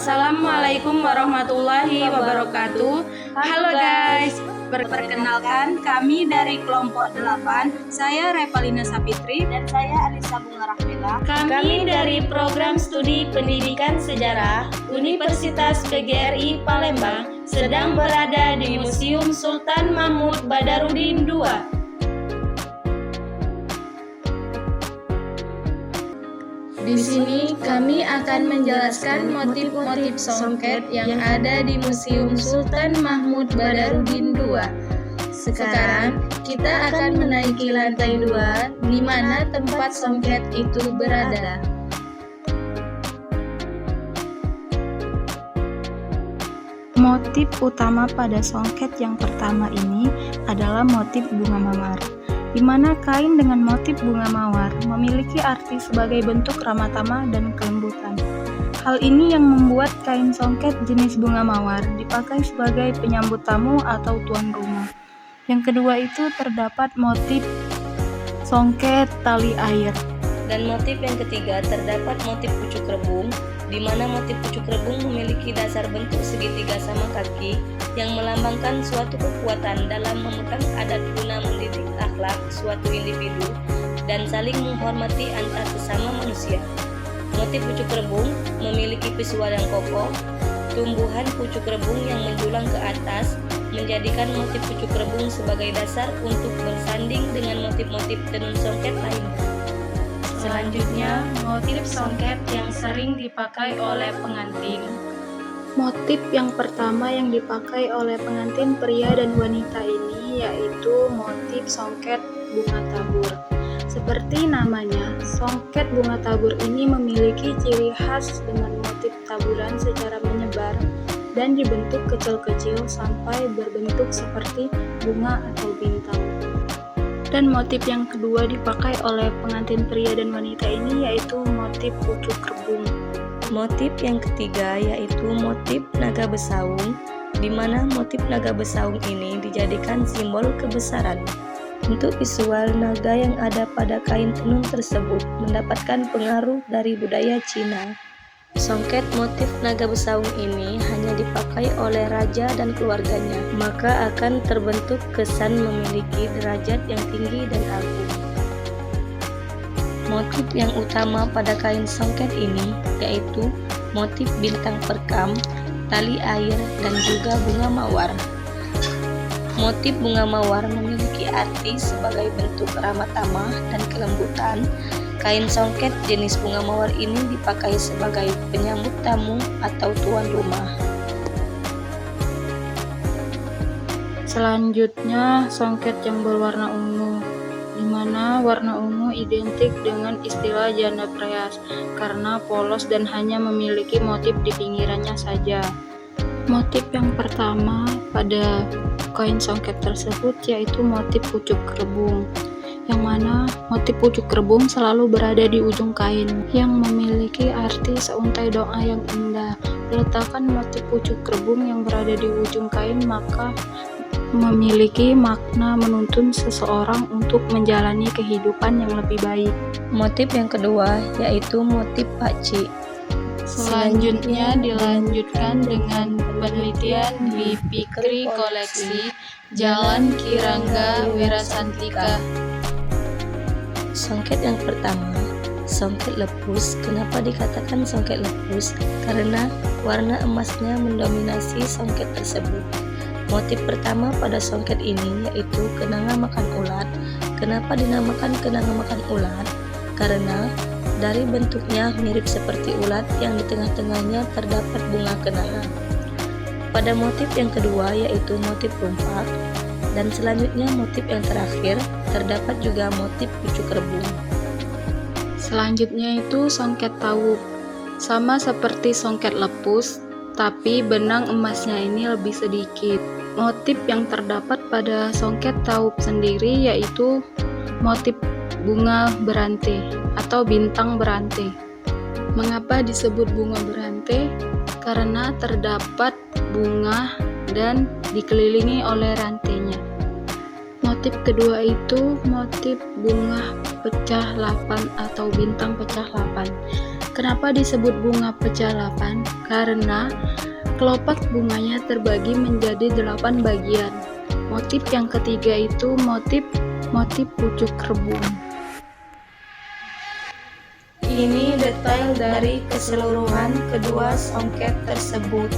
Assalamualaikum warahmatullahi wabarakatuh. Halo guys, perkenalkan kami dari kelompok 8. Saya Revalina Sapitri dan saya Alisa Bunga Rahmela. Kami dari program studi pendidikan sejarah Universitas PGRI Palembang sedang berada di Museum Sultan Mahmud Badarudin II. Di sini kami akan menjelaskan motif-motif songket yang ada di Museum Sultan Mahmud Badarudin II. Sekarang kita akan menaiki lantai 2 di mana tempat songket itu berada. Motif utama pada songket yang pertama ini adalah motif bunga mawar, di mana kain dengan motif bunga mawar memiliki arti sebagai bentuk ramah tamah dan kelembutan. Hal ini yang membuat kain songket jenis bunga mawar dipakai sebagai penyambut tamu atau tuan rumah. Yang kedua itu terdapat motif songket tali air. Dan motif yang ketiga terdapat motif pucuk rebung, di mana motif pucuk rebung memiliki dasar bentuk segitiga sama kaki yang melambangkan suatu kekuatan dalam memegang adat guna mendidik akhlak suatu individu dan saling menghormati antar sesama manusia. Motif pucuk rebung memiliki visual yang kokoh, tumbuhan pucuk rebung yang menjulang ke atas menjadikan motif pucuk rebung sebagai dasar untuk bersanding dengan motif-motif tenun songket lainnya. Selanjutnya, motif songket yang sering dipakai oleh pengantin. Motif yang pertama yang dipakai oleh pengantin pria dan wanita ini yaitu motif songket bunga tabur. Seperti namanya, songket bunga tabur ini memiliki ciri khas dengan motif taburan secara menyebar dan dibentuk kecil-kecil sampai berbentuk seperti bunga atau bintang. Dan motif yang kedua dipakai oleh pengantin pria dan wanita ini yaitu motif pucuk rebung. Motif yang ketiga yaitu motif naga besaung, di mana motif naga besaung ini dijadikan simbol kebesaran. Untuk visual naga yang ada pada kain tenun tersebut mendapatkan pengaruh dari budaya Cina. Songket motif naga besaung ini hanya dipakai oleh raja dan keluarganya, maka akan terbentuk kesan memiliki derajat yang tinggi dan agung. Motif yang utama pada kain songket ini yaitu motif bintang perkam, tali air, dan juga bunga mawar. Motif bunga mawar memiliki arti sebagai bentuk ramah tamah dan kelembutan. Kain songket jenis bunga mawar ini dipakai sebagai penyambut tamu atau tuan rumah. Selanjutnya, songket yang berwarna ungu, di mana warna ungu identik dengan istilah janda preas karena polos dan hanya memiliki motif di pinggirannya saja. Motif yang pertama pada kain songket tersebut yaitu motif pucuk rebung, yang mana motif pucuk rebung selalu berada di ujung kain yang memiliki arti seuntai doa yang indah. Letakkan motif pucuk rebung yang berada di ujung kain maka memiliki makna menuntun seseorang untuk menjalani kehidupan yang lebih baik. Motif yang kedua yaitu motif pakcik. Selanjutnya dilanjutkan dengan penelitian di Fikri Koleksi Jalan Kirangga Wirasantika. Songket yang pertama, songket lepus. Kenapa dikatakan songket lepus? Karena warna emasnya mendominasi songket tersebut. Motif pertama pada songket ini yaitu kenanga makan ulat. Kenapa dinamakan kenanga makan ulat? Karena dari bentuknya mirip seperti ulat yang di tengah-tengahnya terdapat bunga kenanga. Pada motif yang kedua yaitu motif rumpak. Dan selanjutnya motif yang terakhir terdapat juga motif pucuk rebung. Selanjutnya itu songket taup. Sama seperti songket lepus, tapi benang emasnya ini lebih sedikit. Motif yang terdapat pada songket taup sendiri yaitu motif bunga berantai atau bintang berantai. Mengapa disebut bunga berantai? Karena terdapat bunga dan dikelilingi oleh rantainya. Motif kedua itu motif bunga pecah 8 atau bintang pecah 8. Kenapa disebut bunga pecah 8? Karena kelopak bunganya terbagi menjadi 8 bagian. Motif yang ketiga itu motif pucuk rebung. Ini detail dari keseluruhan kedua songket tersebut.